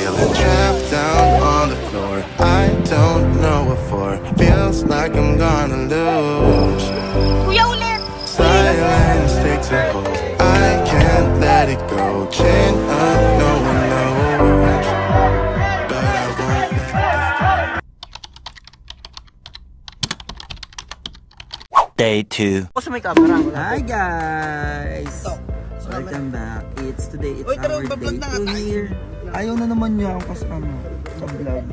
feeling trapped down on the floor. I don't know what for. Feels like I'm gonna lose. Silence takes a hold. I can't let it go. Chain up, no one knows. But I won't let it. Day 2. Hi guys! Welcome back. Today it's our day 2 here. Ayaw na naman niya ang kasama sa vlog.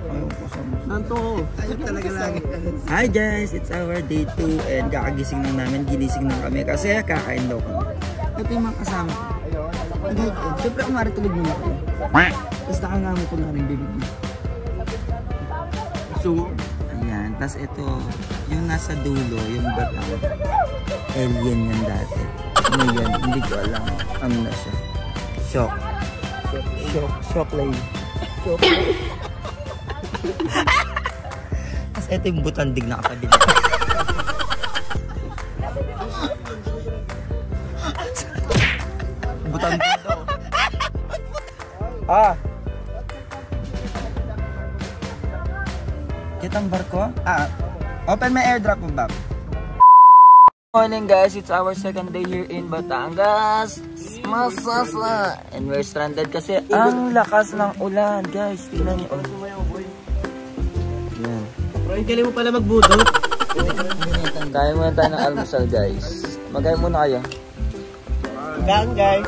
Ayaw kasama. Nanto ko. Ayaw talaga lagi. Hi guys! It's our day 2 and kakagising na namin. Ginising na kami kasi kakain daw kami. Ito yung mga kasama ko. Siyempre kung maritulog muna ko. Tapos nakangamo ko na rin bibig niya. So, ayan. Tapos ito, yung nasa dulo, yung batang alien yan dati. Ngayon, hindi ko alam ano na siya. Shock. Shock lang. Shock. Tapos ito yung butandig na katabi na. Butandig daw. Kitang barko? Open my airdrop mo ba? Morning guys, it's our second day here in Batangas. Masasa. And we're stranded kasi ang lakas ng ulan guys. Tingnan niyo. Yan. Pero galing mo pala magbudot. Kain muna tayo ng almusal guys. Magkain muna kayo. Kain guys.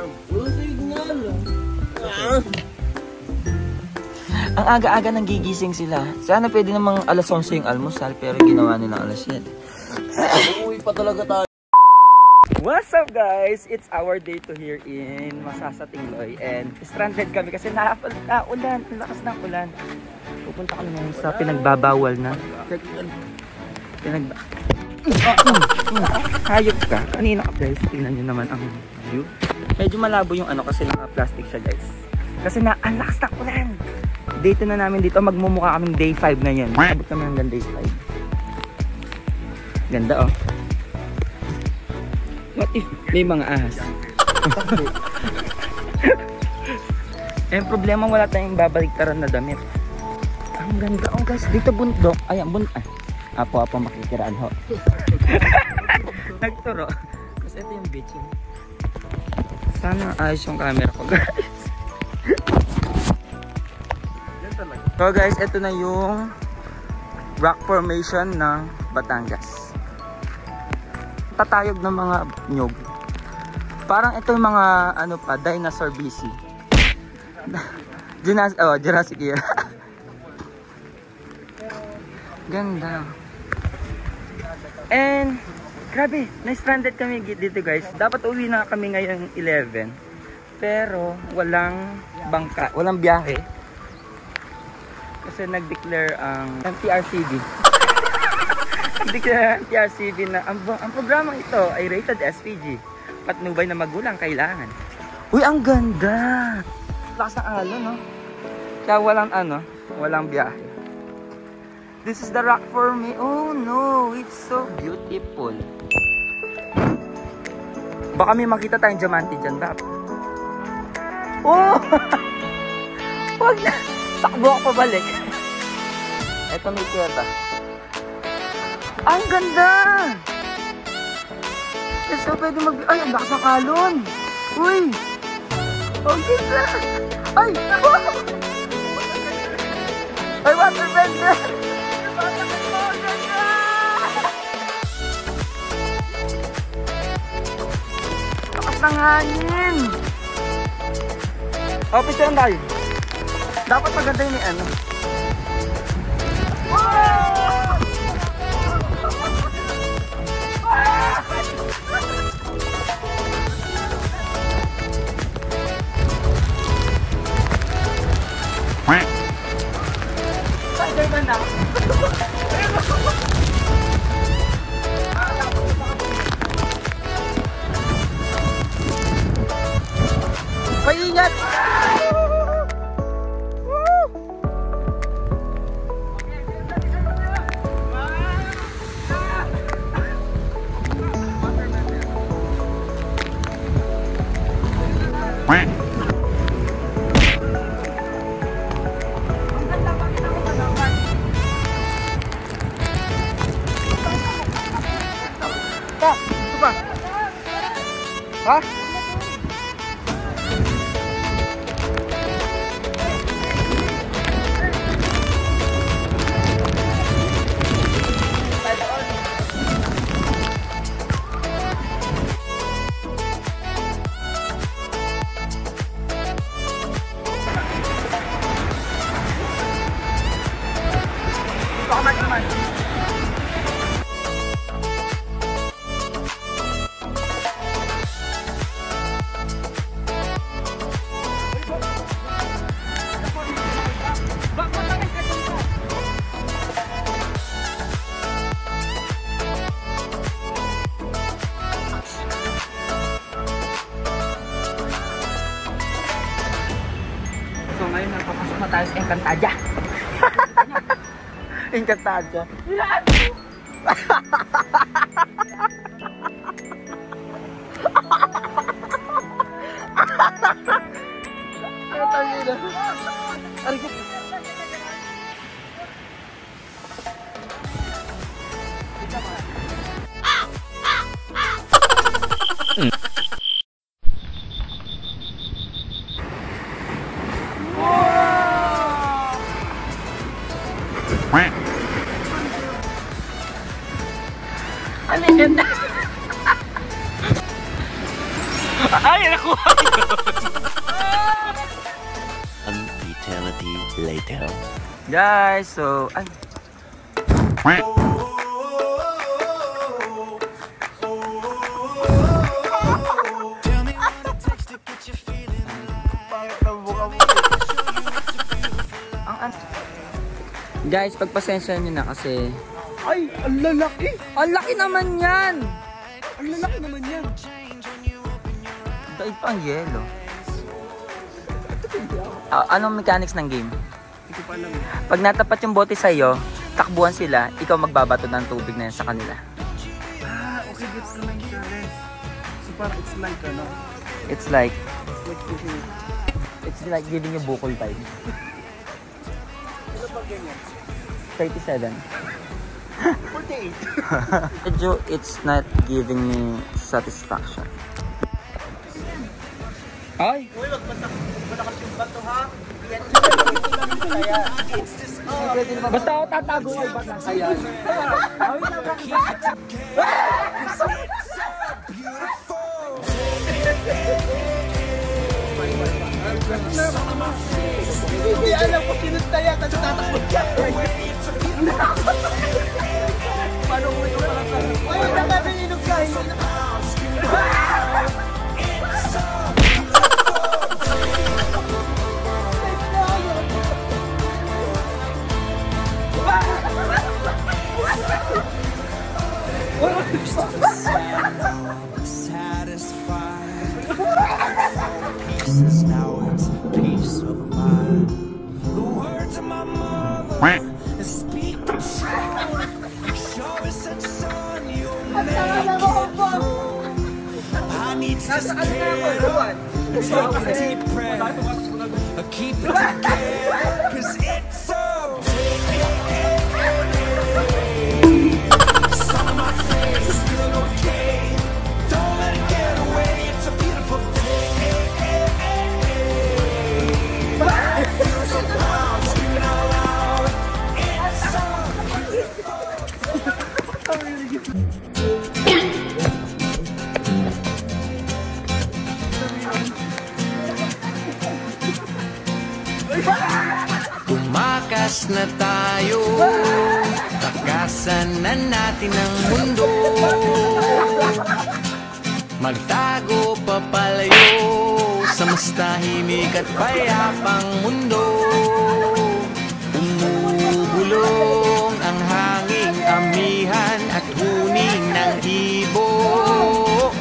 Ang aga-aga nang gigising sila. Sana pwede namang alas 11 yung almusal pero ginawa nila alas 7. Uwi pa talaga tayo. What's up guys? It's our day 2 here in Masasa, Tingloy. And stranded kami kasi naulan. Ang lakas ng ulan. Pupunta kami ngayon sa pinagbabawal na. Hayop ka. Kanina ka guys. Tingnan nyo naman ang view. Medyo malabo yung ano kasi naka-plastic siya guys. Kasi ang lakas ng ulan. Day 2 na namin dito. Magmumukha kaming day 5 ngayon. Abot kami hanggang day 5. Ganda oh. What if may mga ahas? Eh problema wala tayong babaliktaran na damit. Ang ganda oh guys. Dito bundok. Ayan bundok. Apo makikiraan ho. Nagturo. Kasi ito yung beach. Sana ayos yung camera ko guys. So guys, ito na yung rock formation ng Batangas. Tatayog ng mga nyog. Parang ito yung mga ano pa, dinosaur BC. Jurassic era. Ganda. And grabe, na-stranded kami dito guys. Dapat uwi na kami ngayong 11. Pero walang bangka, walang biyahe. Kasi nag-declare ang TRCB. Nag-declare ang TRCB na ang programang ito ay rated SPG. Patnubay na magulang kailangan. Uy, ang ganda! Lakas ng alon, no? Kaya walang biyahe. This is the rock for me. Oh no, it's so beautiful. Baka may makita tayong diamante dyan, Bap. Oh! Wag na! Takbo ako pabalik. Ito may kuweta. Ang ganda! Kasi pwede ay, ang lakas ng alon. Uy! Ang ganda! Ay! Wow! Ay, waterbender! Lakas ng hangin! Oh, picture tayo. Dapat maganda yun ano. Paingat! Ngayon, napapasok na tayo sa Encantadia. Encantadia. Ano yun? Ay, nakuha yun! An eternity later. Guys, so... Ay. Guys, pagpasensya nyo na kasi... Ay, ang lalaki! Ang laki naman yan! Ang lalaki naman yan! Daig pa ang yelo. Anong mechanics ng game? Hindi ko pa alam. Pag natapat yung bote sa'yo, takbuhan sila, ikaw magbabato ng tubig na yan sa kanila. Ah, okay, gets naman yung challenge. So parang it's like, ano? It's like giving... It's like giving you bukol time. Ano ba ganyan? 37. 48. Medyo it's not giving me satisfaction. Ay! Uy, wag malakas yung bato ha. Basta ako tatago ay bata. Ayan. Hindi alam ko kinunta yan. Tatakbo siya. Paano mo ito pala sa... Uy, nakabilinog ka. Pieces now, it's a piece of mine. The words of my mother speak the truth. Show us that son, you'll make it through. I need to scare, take a deep breath, keep it together, 'cause it's a sun on my face, still okay. Don't let it get away. It's a beautiful day. Tumakas na tayo, takasan na natin ang mundo. Magtago papalayo sa mas tahimik at payapang mundo. Umubulong ang hanging amihan at huning ng ibon.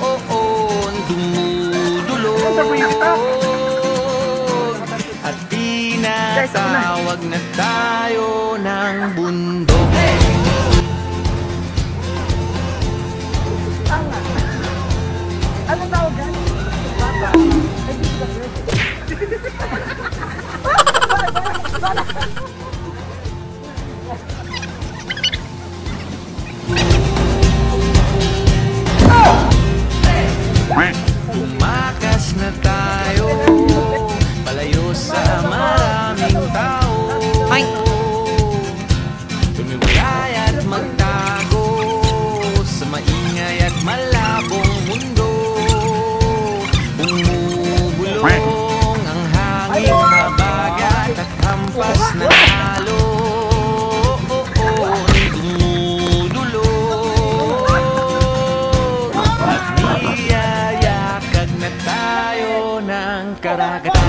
Dumudulog at tinatawag na tayo ng bundok. Ano tawag yan? Tumakas na tayo, palayo sa maraming tao. Tumiwalay at magtago sa maingay at malabong mundo. Umubulong ang hangin, mabagat at hampas na talo. Dumudulog at niyayakag na tayo ng karagatan.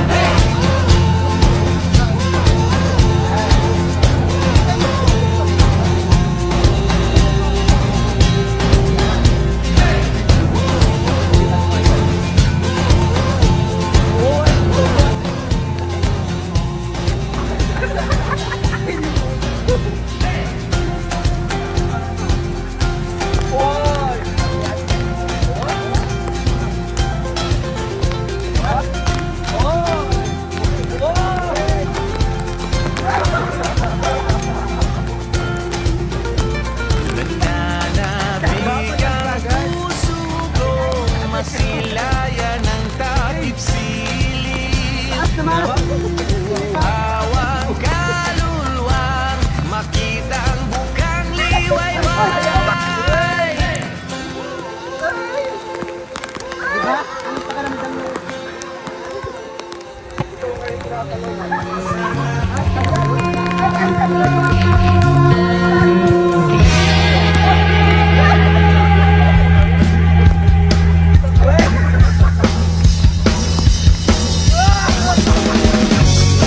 Awang kaluluwang makitang bukang liwayway.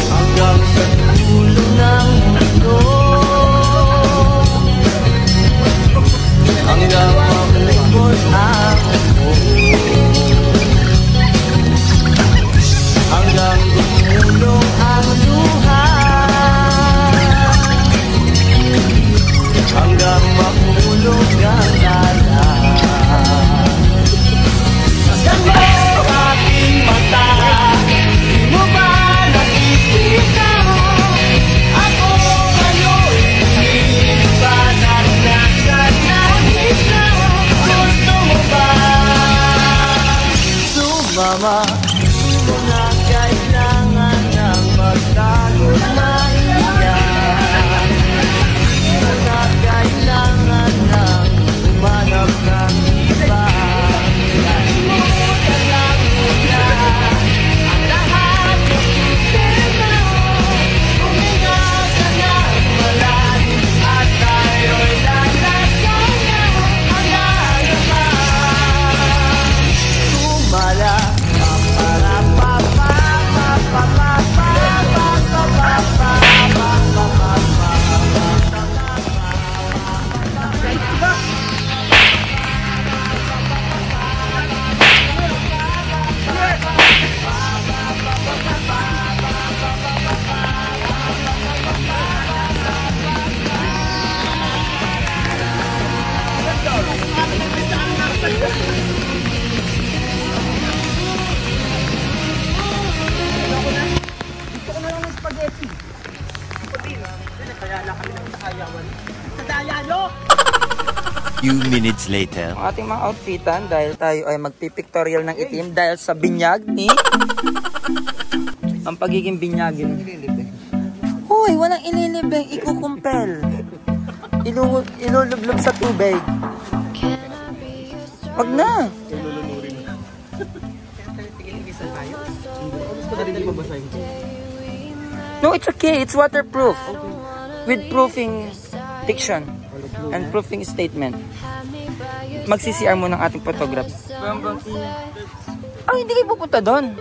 Hanggang sa dulo ng mundo, hanggang maglingkod ang mundo, hanggang tumulong ang luha, hanggang mahulog ang lala. Masdan mo aking mata, di mo ba nakikita? Ako ngayon nililipan at nasa langit na. Gusto mo ba sumama? Kung na kailangan ng magtago na iyan, kung na kailangan ng umanap ng iba, kalimutan lang muna ang lahat ng problema. Huminga ka ng malalim at tayo'y lalasan na ang halaman. Sumala few minutes later. Ang ating mga outfitan dahil tayo ay magpipictorial ng itim dahil sa binyag ni ang pagiging binyagin. Hoy, walang ililibing, ikukumpel. Ilulublob sa tubig. Wag na. No, it's okay. It's waterproof. With proofing diction and proofing statement. Mag-CCR mo ng ating photograph. Ay, hindi kayo pupunta doon.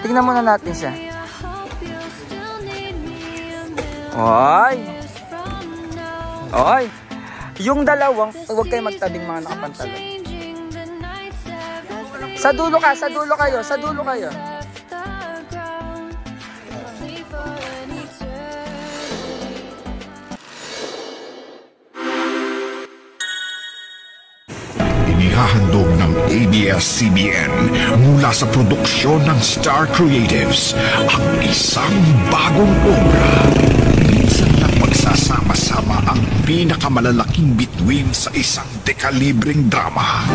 Tignan muna natin siya. Oy! Oy! Yung dalawang, huwag kayo magtabing mga nakapantalon. Sa dulo ka, sa dulo kayo, sa dulo kayo. Inihahandog ng ABS-CBN mula sa produksyon ng Star Creatives ang isang bagong obra. Minsan lang magsasama-sama ang pinakamalalaking bituin sa isang dekalibreng drama.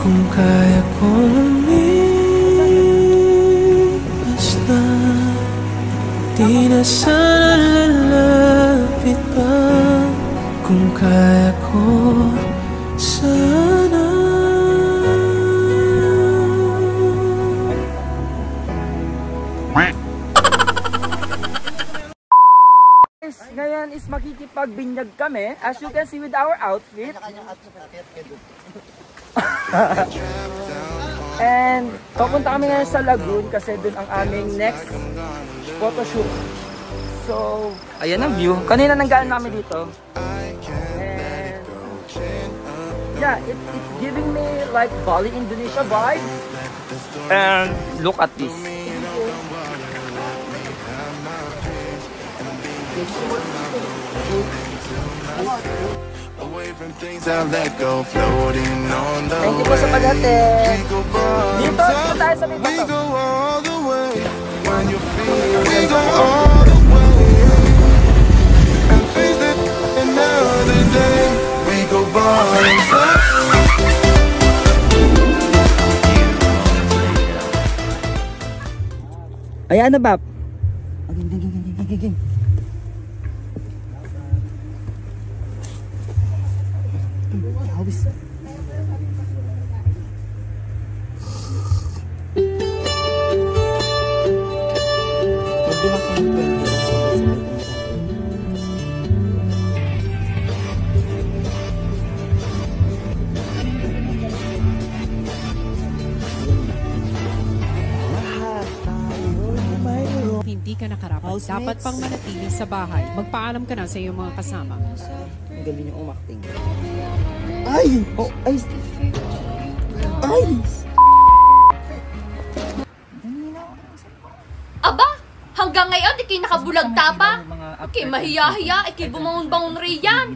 Kung kaya ko lumipas na, di na sana lalapit pa. Kung kaya ko sana. Ngayon is makikipagbinyag kami, as you can see with our outfit. And papunta kami ngayon sa Lagoon kasi dun ang aming next photoshoot. So, ayan ang view. Kanina nanggaan namin dito. And yeah, it's giving me like Bali, Indonesia vibes. And look at this. Thank you po sa paghatid. Dito tayo sa may bato. Ayan na, Bap. Game. Awis. Hindi ka nakarapat. Dapat pang manatili sa bahay. Magpaalam ka na sa iyong mga kasama. Ang galing yung umakting. Ay! Oh, ay! Ay! Aba! Hanggang ngayon, di kayo nakabulagta pa. Okay, mahiya-hiya, ikay bumangon-bangon riyan.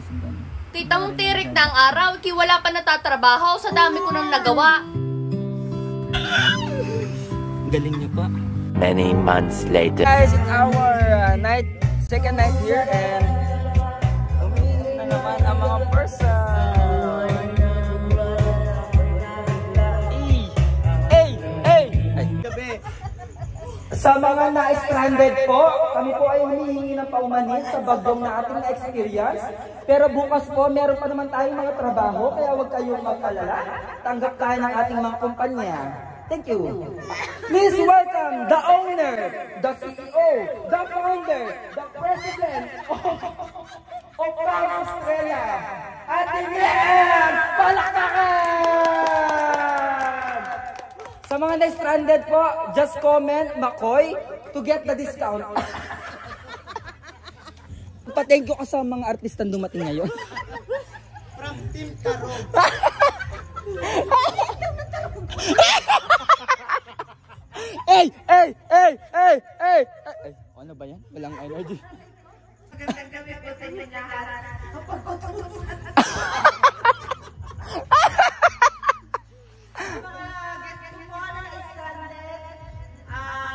Kita mong tirik na ang araw, ikay wala pa natatrabaho, sa dami ko nang nagawa. Ang galing niyo pa. Many months later. Guys, it's our second night here and umiinom na naman ang mga person. Sa mga na-stranded po, kami po ay humihingi ng paumanhin sa bagong na ating na-experience. Pero bukas po, meron pa naman tayong mga trabaho, kaya huwag kayong mag-alala. Tanggap tayo ng ating mga kumpanya. Thank you. Please welcome the owner, the CEO, the founder, the president of Camp Estrella, Ate Mian! Palakpakan! Sa mga na-stranded po, just comment McCoy to get the discount. Pa-thank you ka sa mga artistang dumating ngayon. From Team Taro. Hey! Ano ba yan? Walang energy. Magandang gabi po sa inyo lahat.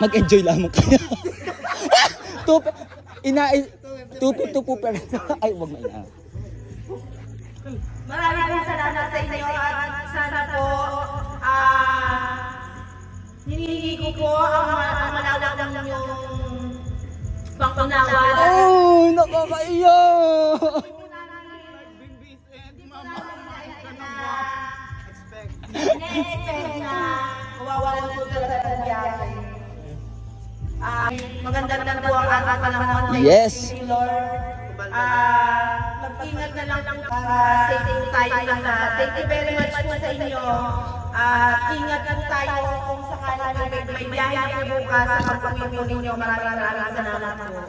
Mag-enjoy lamang kayo. Tupi-tupo pero ay wag na ina. Maraming salamat sa inyo at sana po hinihingi ko po ang malawak ng inyong pangkunawa. Oh, nakakaiyak! Ine-expect na kawawalan po talaga ng biyahe. Maganda na po ang ating panahon. Yes! Lord. Mag-ingat na lang para safe tayo lahat. Thank you very much po sa inyo. Ingat po tayo kung sakali may biyahe po bukas sa pagpapin po ninyo. Maraming salamat po.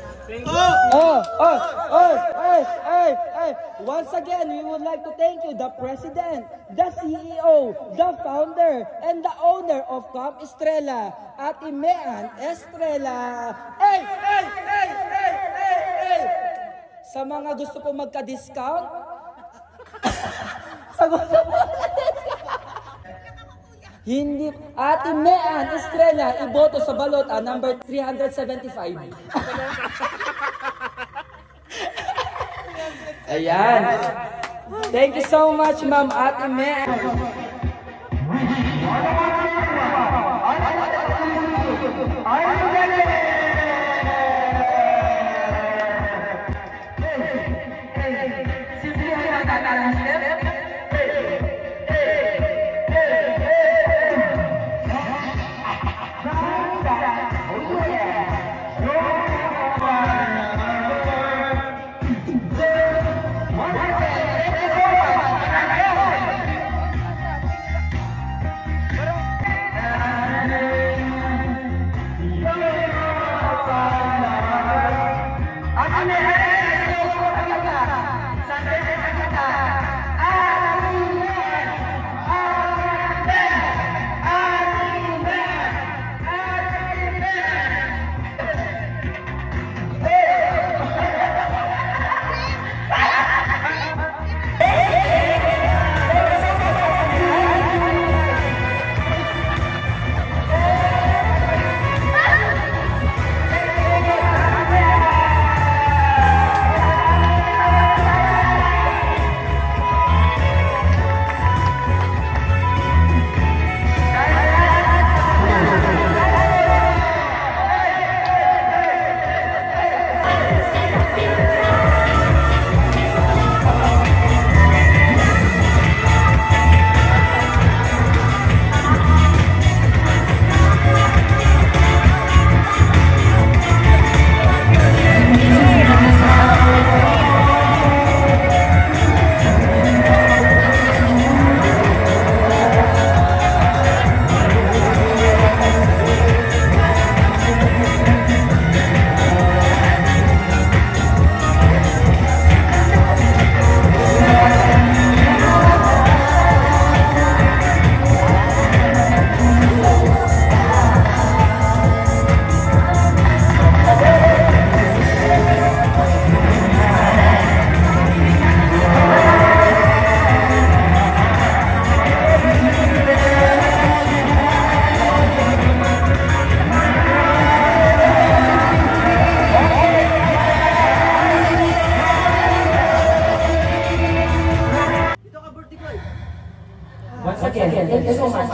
Once again, we would like to thank you, the President, the CEO, the founder, and the owner of Camp Estrella, Ate Mian Estrella. Sa mga gusto po magka-discount, hindi, Ate Mian Estrella, iboto sa balota, number 375. Ayan. Thank you so much, Ma'am Ate Mian.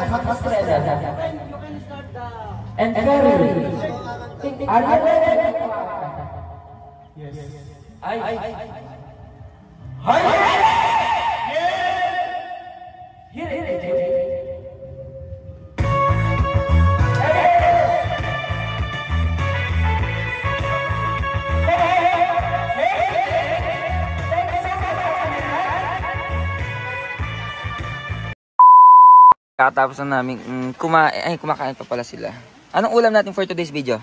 hot spread. And very. Are you ready? Yes. Are you ready? Here it is. Katapos na namin kumakain pa pala sila. Anong ulam natin for today's video?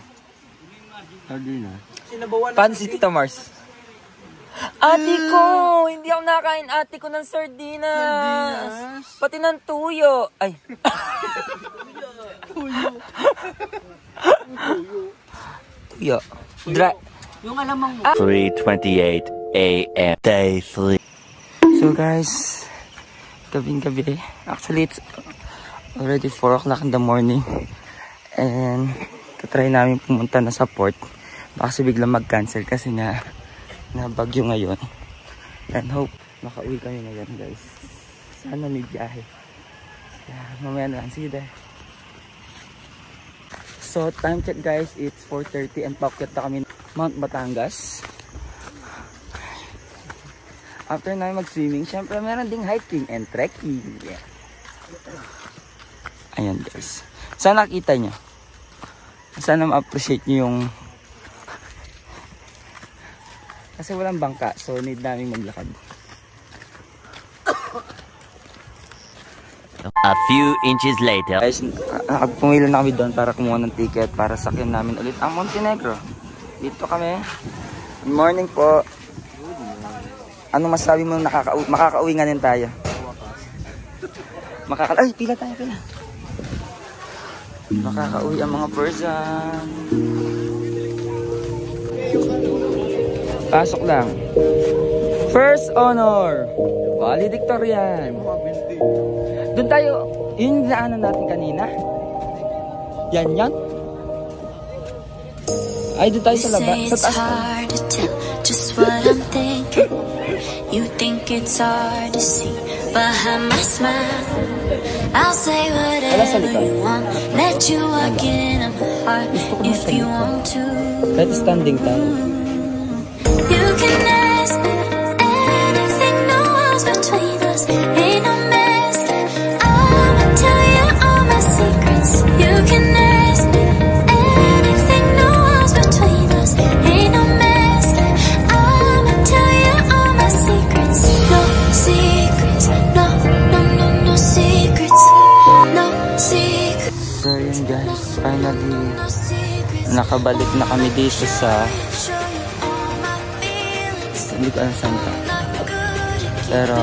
Sardinas. Pansit Tita Mars. Ate ko! Hindi ako nakain ate ko ng sardinas. Pati ng tuyo. Ay. Tuyo. Yung alamang mo. 3:28 a.m. Day 3. So guys, gabing-gabi. Actually, it's already 4 o'clock in the morning. And tatry namin pumunta na sa port. Baka kasi biglang mag-cancel kasi nga na bagyo ngayon. And hope makauwi kami ngayon guys. Sana may biyahe. Yeah, mamaya na lang. See you there. So time check guys, it's 4:30 and pakyat na kami Mount Batangas. After namin mag-swimming, syempre meron ding hiking and trekking. Yeah. Ayan guys. Sana nakita nyo. Sana ma-appreciate nyo yung... Kasi walang bangka, so need namin maglakad. A few inches later. Guys, pumili na kami doon para kumuha ng ticket para sakyan namin ulit ang Montenegro. Dito kami. Good morning po. Anong masabi mo makakauwi nga din tayo? Ay, pila tayo, pila. Makakauwi ang mga person. Pasok lang. First honor. Valedictorian. Doon tayo. Yun yung daanan natin kanina. Yan. Ay, doon tayo sa labas. Sa taas. Just what I'm thinking. You think it's hard to see behind my smile. I'll say whatever you want. Let you walk in my heart if you want to. Let's standing tayo. You can ask anything, no walls between us. Ain't no mask. I'ma tell you all my secrets. You can ask anything, no walls between us. Ain't no mask. I'ma tell you all my secrets. No secrets. No secrets. No secrets. So yun guys, finally nakabalik na kami dito sa hindi ko alam saan ka. Pero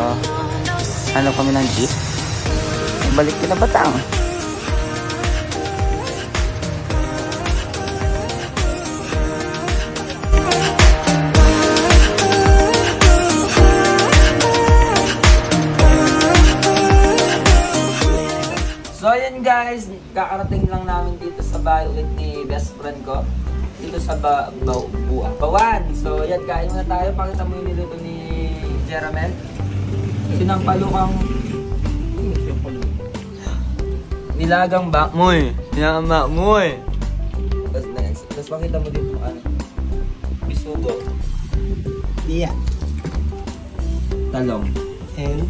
ano kami ng jeep, balik na Batang. So ayan guys, kakarating lang namin dito sa bahay ulit ni best friend ko. Dito sa Bawan. So yan, kain muna tayo. Pakita mo yung niluto ni Jeramel. Sinampalukang nilagang bakmoy. Nilagang bakmoy. Tapos pakita mo dito bisugo. Yeah. Talong. And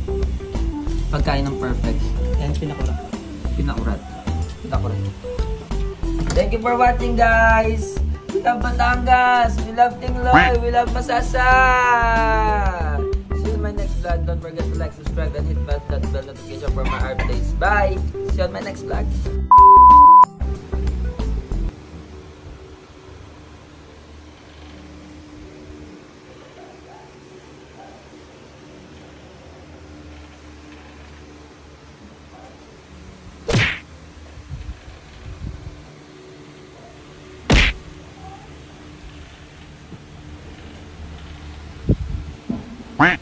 pagkain ng perfect. And pinakurat. Thank you for watching guys. We love Batangas. We love Tingloy. We love Masasa. See you in my next vlog. Don't forget to like, subscribe, and hit that bell notification for my updates. Bye. See you on my next vlog. Quack.